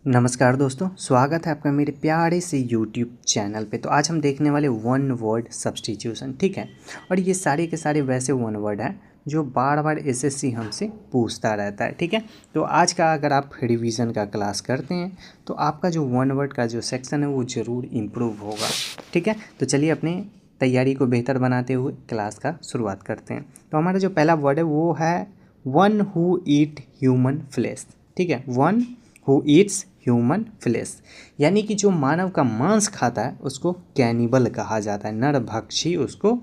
नमस्कार दोस्तों, स्वागत है आपका मेरे प्यारे से यूट्यूब चैनल पे। तो आज हम देखने वाले वन वर्ड सब्स्टिट्यूशन, ठीक है। और ये सारे के सारे वैसे वन वर्ड हैं जो बार बार एसएससी हमसे पूछता रहता है, ठीक है। तो आज का अगर आप रिवीजन का क्लास करते हैं तो आपका जो वन वर्ड का जो सेक्शन है वो ज़रूर इम्प्रूव होगा, ठीक है। तो चलिए अपने तैयारी को बेहतर बनाते हुए क्लास का शुरुआत करते हैं। तो हमारा जो पहला वर्ड है वो है one who eat human flesh, ठीक है। One who eats human flesh, यानी कि जो मानव का मांस खाता है उसको कैनिबल कहा जाता है, नरभक्षी उसको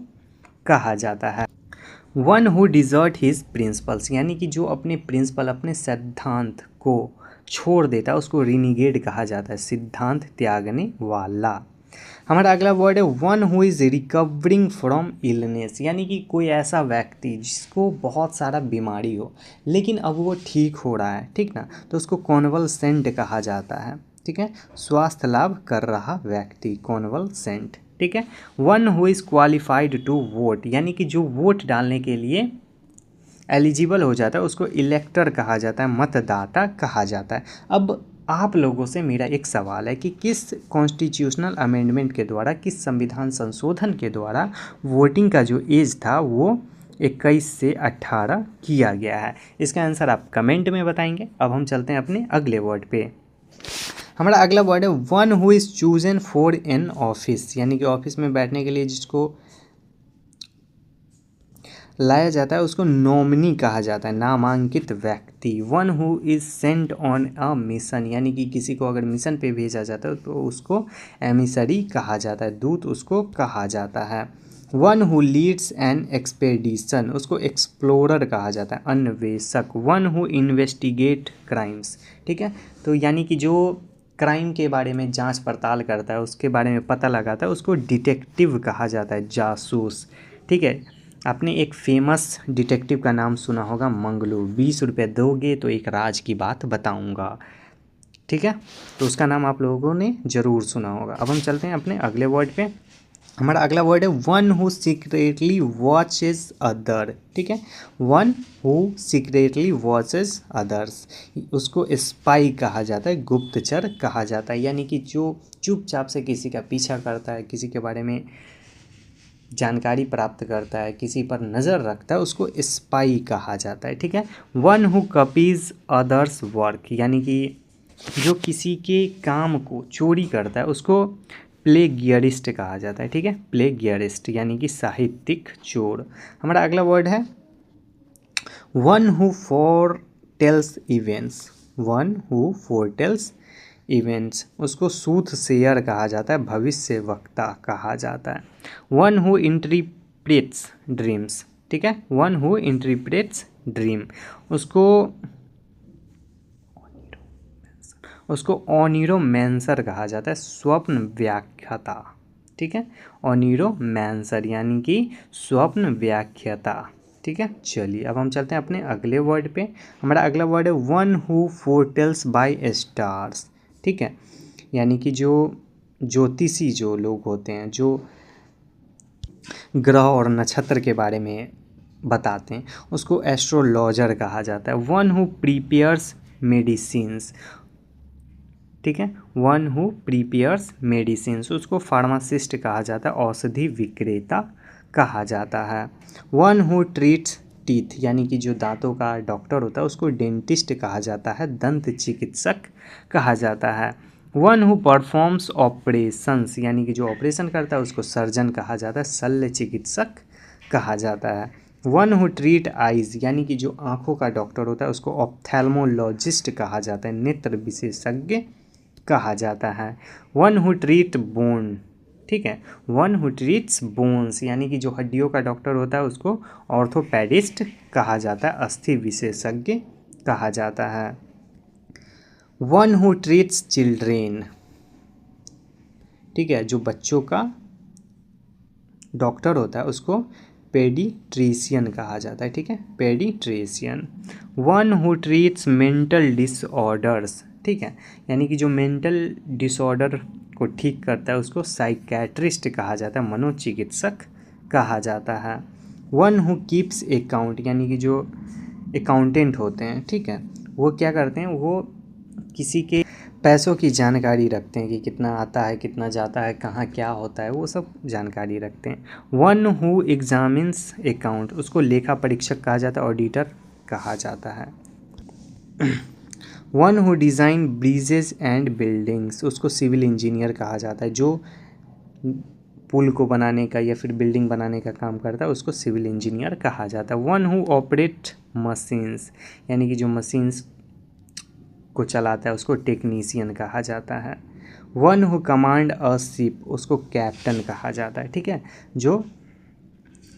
कहा जाता है। One who desert his principles, यानी कि जो अपने प्रिंसिपल अपने सिद्धांत को छोड़ देता है उसको रिनीगेड कहा जाता है, सिद्धांत त्यागने वाला। हमारा अगला वर्ड है one who is recovering from illness, यानी कि कोई ऐसा व्यक्ति जिसको बहुत सारा बीमारी हो लेकिन अब वो ठीक हो रहा है, ठीक ना, तो उसको कॉन्वलसेंट कहा जाता है, ठीक है। स्वास्थ्य लाभ कर रहा व्यक्ति, कॉन्वलसेंट, ठीक है। One who is qualified to vote, यानी कि जो वोट डालने के लिए एलिजिबल हो जाता है उसको इलेक्टर कहा जाता है, मतदाता कहा जाता है। अब आप लोगों से मेरा एक सवाल है कि किस कॉन्स्टिट्यूशनल अमेंडमेंट के द्वारा, किस संविधान संशोधन के द्वारा वोटिंग का जो एज था वो 21 से 18 किया गया है। इसका आंसर आप कमेंट में बताएंगे। अब हम चलते हैं अपने अगले वर्ड पे। हमारा अगला वर्ड है one who is chosen for an office, यानी कि ऑफिस में बैठने के लिए जिसको लाया जाता है उसको नॉमिनी कहा जाता है, नामांकित व्यक्ति। One who is Saint on a mission, यानी कि किसी को अगर मिशन पे भेजा जाता है तो उसको एमिसरी कहा जाता है, दूत उसको कहा जाता है। One who leads an expedition, उसको एक्सप्लोरर कहा जाता है, अन्वेषक। वन हु इन्वेस्टिगेट क्राइम्स, ठीक है। तो यानी कि जो क्राइम के बारे में जांच पड़ताल करता है, उसके बारे में पता लगाता है, उसको डिटेक्टिव कहा जाता है, जासूस, ठीक है। आपने एक फेमस डिटेक्टिव का नाम सुना होगा, मंगलू। 20 रुपये दोगे तो एक राज की बात बताऊंगा, ठीक है। तो उसका नाम आप लोगों ने ज़रूर सुना होगा। अब हम चलते हैं अपने अगले वर्ड पे। हमारा अगला वर्ड है one who secretly watches other, ठीक है। One who secretly watches others, उसको स्पाई कहा जाता है, गुप्तचर कहा जाता है, यानी कि जो चुपचाप से किसी का पीछा करता है, किसी के बारे में जानकारी प्राप्त करता है, किसी पर नज़र रखता है, उसको स्पाई कहा जाता है, ठीक है। One who copies others work, यानी कि जो किसी के काम को चोरी करता है उसको प्लेगियरिस्ट कहा जाता है, ठीक है। प्लेगियरिस्ट यानी कि साहित्यिक चोर। हमारा अगला वर्ड है one who फोरटेल्स events, one who फोरटेल्स events, उसको सूथसेयर कहा जाता है, भविष्य वक्ता कहा जाता है। वन हु इंटरप्रेट्स ड्रीम्स, ठीक है। वन हु इंटरप्रेट्स ड्रीम, उसको ऑनिरोमैंसर कहा जाता है, स्वप्न व्याख्याता, ठीक है। ऑनिरोमैंसर यानी कि स्वप्न व्याख्याता, ठीक है। चलिए अब हम चलते हैं अपने अगले वर्ड पे। हमारा अगला वर्ड है one who foretells by stars, ठीक है। यानी कि जो ज्योतिषी जो लोग होते हैं, जो ग्रह और नक्षत्र के बारे में बताते हैं, उसको एस्ट्रोलॉजर कहा जाता है। वन हु प्रिपेयर्स मेडिसिन्स, ठीक है। वन हु प्रिपेयर्स मेडिसिन्स, उसको फार्मासिस्ट कहा जाता है, औषधि विक्रेता कहा जाता है। वन हु ट्रीट्स टीथ, यानी कि जो दांतों का डॉक्टर होता है उसको डेंटिस्ट कहा जाता है, दंत चिकित्सक कहा जाता है। वन हु परफॉर्म्स ऑपरेशंस, यानी कि जो ऑपरेशन करता है उसको सर्जन कहा जाता है, शल्य चिकित्सक कहा जाता है। वन हु ट्रीट आइज, यानी कि जो आँखों का डॉक्टर होता है उसको ऑप्थेल्मोलॉजिस्ट कहा जाता है, नेत्र विशेषज्ञ कहा जाता है। वन हु ट्रीट बोन, ठीक है। वन हु ट्रीट्स बोन्स, यानी कि जो हड्डियों का डॉक्टर होता है उसको ऑर्थोपेडिस्ट कहा जाता है, अस्थि विशेषज्ञ कहा जाता है। वन हु ट्रीट्स चिल्ड्रेन, ठीक है, जो बच्चों का डॉक्टर होता है उसको पेडिट्रिशियन कहा जाता है, ठीक है, paediatrician. One who treats mental disorders, ठीक है, यानी कि जो मेंटल डिसऑर्डर को ठीक करता है उसको साइकेट्रिस्ट कहा जाता है, मनोचिकित्सक कहा जाता है। वन हु कीप्स अकाउंट, यानी कि जो अकाउंटेंट होते हैं, ठीक है, वो क्या करते हैं, वो किसी के पैसों की जानकारी रखते हैं कि कितना आता है, कितना जाता है, कहाँ क्या होता है, वो सब जानकारी रखते हैं। वन हु एग्जामिन्स अकाउंट, उसको लेखा परीक्षक कहा जाता है, ऑडिटर कहा जाता है। One who design bridges and buildings, उसको सिविल इंजीनियर कहा जाता है। जो पुल को बनाने का या फिर बिल्डिंग बनाने का काम करता है उसको सिविल इंजीनियर कहा जाता है। वन हु ऑपरेट मशीन्स, यानी कि जो मशीन्स को चलाता है उसको टेक्नीशियन कहा जाता है। One who command a ship, उसको कैप्टन कहा जाता है। ठीक है, जो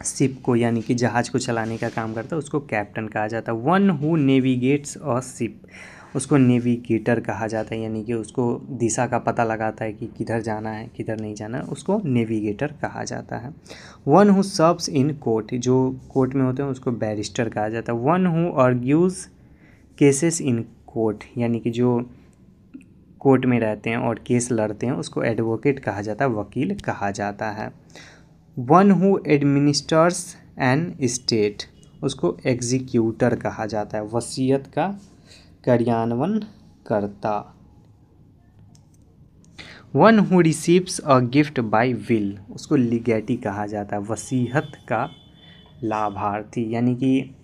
शिप को यानी कि जहाज को चलाने का काम करता है उसको कैप्टन कहा जाता है। One who navigates a ship, उसको नेविगेटर कहा जाता है, यानी कि उसको दिशा का पता लगाता है कि किधर जाना है किधर नहीं जाना है, उसको नेविगेटर कहा जाता है। One who serves in court, जो कोर्ट में होते हैं उसको बैरिस्टर कहा जाता है। One who argues cases in court, यानी कि जो कोर्ट में रहते हैं और केस लड़ते हैं उसको एडवोकेट कहा जाता है, वकील कहा जाता है। One who administers an estate, उसको एग्जीक्यूटर कहा जाता है, वसीयत का कार्यान्वयन करता। One who receives a gift by will, उसको लिगेटी कहा जाता है, वसीयत का लाभार्थी, यानी कि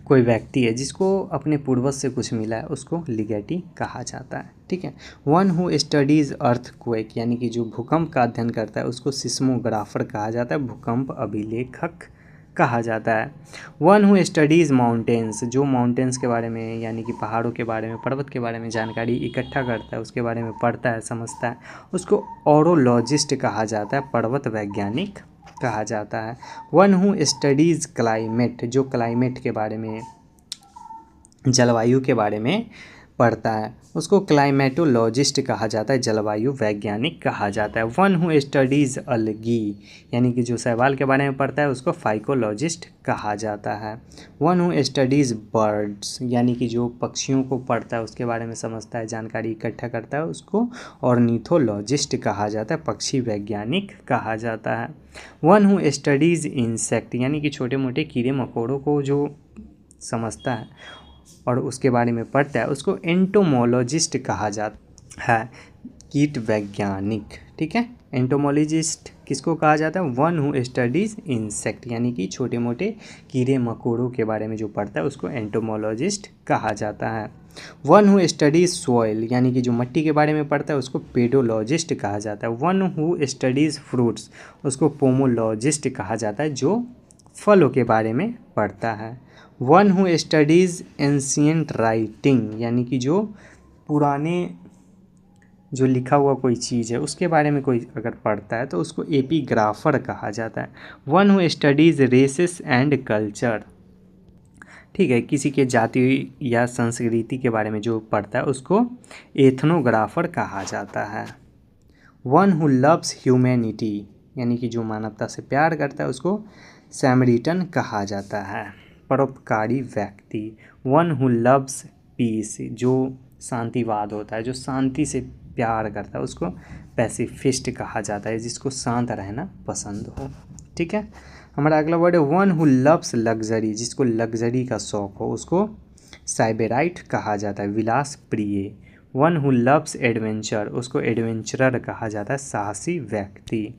कोई व्यक्ति है जिसको अपने पूर्वज से कुछ मिला है उसको लिगेटी कहा जाता है। ठीक है। वन हु स्टडीज़ अर्थक्वेक, यानी कि जो भूकंप का अध्ययन करता है उसको सिस्मोग्राफर कहा जाता है, भूकंप अभिलेखक कहा जाता है। वन हु स्टडीज़ माउंटेन्स, जो माउंटेन्स के बारे में यानी कि पहाड़ों के बारे में, पर्वत के बारे में जानकारी इकट्ठा करता है, उसके बारे में पढ़ता है, समझता है, उसको ओरोलॉजिस्ट कहा जाता है, पर्वत वैज्ञानिक कहा जाता है। वन हु स्टडीज़ क्लाइमेट, जो क्लाइमेट के बारे में, जलवायु के बारे में पढ़ता है उसको क्लाइमेटोलॉजिस्ट कहा जाता है, जलवायु वैज्ञानिक कहा जाता है। वन हु स्टडीज़ अलगी, यानी कि जो शैवाल के बारे में पढ़ता है उसको फाइकोलॉजिस्ट कहा जाता है। वन हु स्टडीज़ बर्ड्स, यानी कि जो पक्षियों को पढ़ता है उसके बारे में समझता है, जानकारी इकट्ठा करता है, उसको ऑर्निथोलॉजिस्ट कहा जाता है, पक्षी वैज्ञानिक कहा जाता है। वन हु स्टडीज़ इंसेक्ट, यानी कि छोटे मोटे कीड़े मकोड़ों को जो समझता है और उसके बारे में पढ़ता है उसको एंटोमोलॉजिस्ट कहा जाता है, कीट वैज्ञानिक। ठीक है, एंटोमोलॉजिस्ट किसको कहा जाता है? वन हु स्टडीज़ इंसेक्ट, यानी कि छोटे मोटे कीड़े मकोड़ों के बारे में जो पढ़ता है उसको एंटोमोलॉजिस्ट कहा जाता है। वन हु स्टडीज़ सॉइल, यानी कि जो मिट्टी के बारे में पढ़ता है उसको पेडोलॉजिस्ट कहा जाता है। वन हु स्टडीज़ फ्रूट्स, उसको पोमोलॉजिस्ट कहा जाता है, जो फलों के बारे में पढ़ता है। One who studies ancient writing, यानी कि जो पुराने जो लिखा हुआ कोई चीज़ है उसके बारे में कोई अगर पढ़ता है तो उसको एपिग्राफर कहा जाता है। One who studies races and culture, ठीक है, किसी के जाति या संस्कृति के बारे में जो पढ़ता है उसको एथनोग्राफर कहा जाता है। वन हु लव्स ह्यूमैनिटी, यानी कि जो मानवता से प्यार करता है उसको सैमरिटन कहा जाता है, परोपकारी व्यक्ति। वन हु लव्स पीस, जो शांतिवाद होता है, जो शांति से प्यार करता है उसको पैसिफिस्ट कहा जाता है, जिसको शांत रहना पसंद हो। ठीक है, हमारा अगला वर्ड है वन हु लव्स लग्जरी, जिसको लग्जरी का शौक हो उसको साइबेराइट कहा जाता है, विलास प्रिय। वन हु लव्स एडवेंचर, उसको एडवेंचरर कहा जाता है, साहसी व्यक्ति।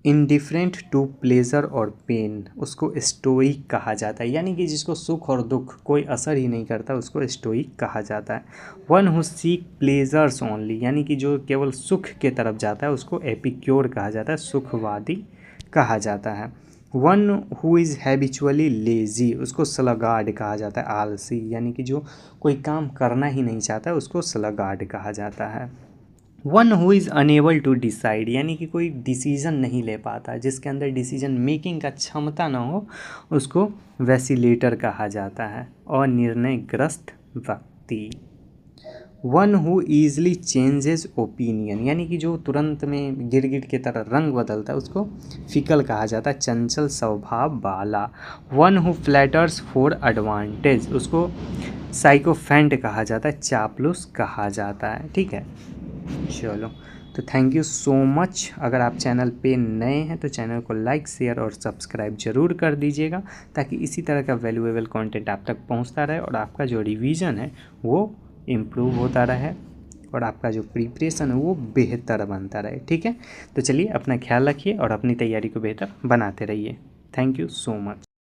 इनडिफरेंट टू प्लेजर और पेन, उसको स्टोइक कहा जाता है, यानी कि जिसको सुख और दुख कोई असर ही नहीं करता उसको स्टोइक कहा जाता है। One who seek pleasures only, यानी कि जो केवल सुख के तरफ जाता है उसको एपिक्योर कहा जाता है, सुखवादी कहा जाता है। One who is habitually lazy, उसको स्लगार्ड कहा जाता है, आलसी, यानी कि जो कोई काम करना ही नहीं चाहता उसको स्लगार्ड कहा जाता है। One who is unable to decide, यानी कि कोई डिसीज़न नहीं ले पाता, जिसके अंदर डिसीजन मेकिंग का क्षमता ना हो उसको वैसिलेटर कहा जाता है, अनिर्णयग्रस्त व्यक्ति। One who easily changes opinion, यानी कि जो तुरंत में गिरगिट की तरह रंग बदलता है उसको फिकल कहा जाता है, चंचल स्वभाव वाला। One who flutters for advantage, उसको साइकोफेंट कहा जाता है, चापलूस कहा जाता है। ठीक है, चलो तो थैंक यू सो मच। अगर आप चैनल पे नए हैं तो चैनल को लाइक, शेयर और सब्सक्राइब ज़रूर कर दीजिएगा, ताकि इसी तरह का वैल्यूएबल कंटेंट आप तक पहुंचता रहे और आपका जो रिवीजन है वो इम्प्रूव होता रहे और आपका जो प्रिपरेशन है वो बेहतर बनता रहे। ठीक है, तो चलिए अपना ख्याल रखिए और अपनी तैयारी को बेहतर बनाते रहिए। Thank you so much.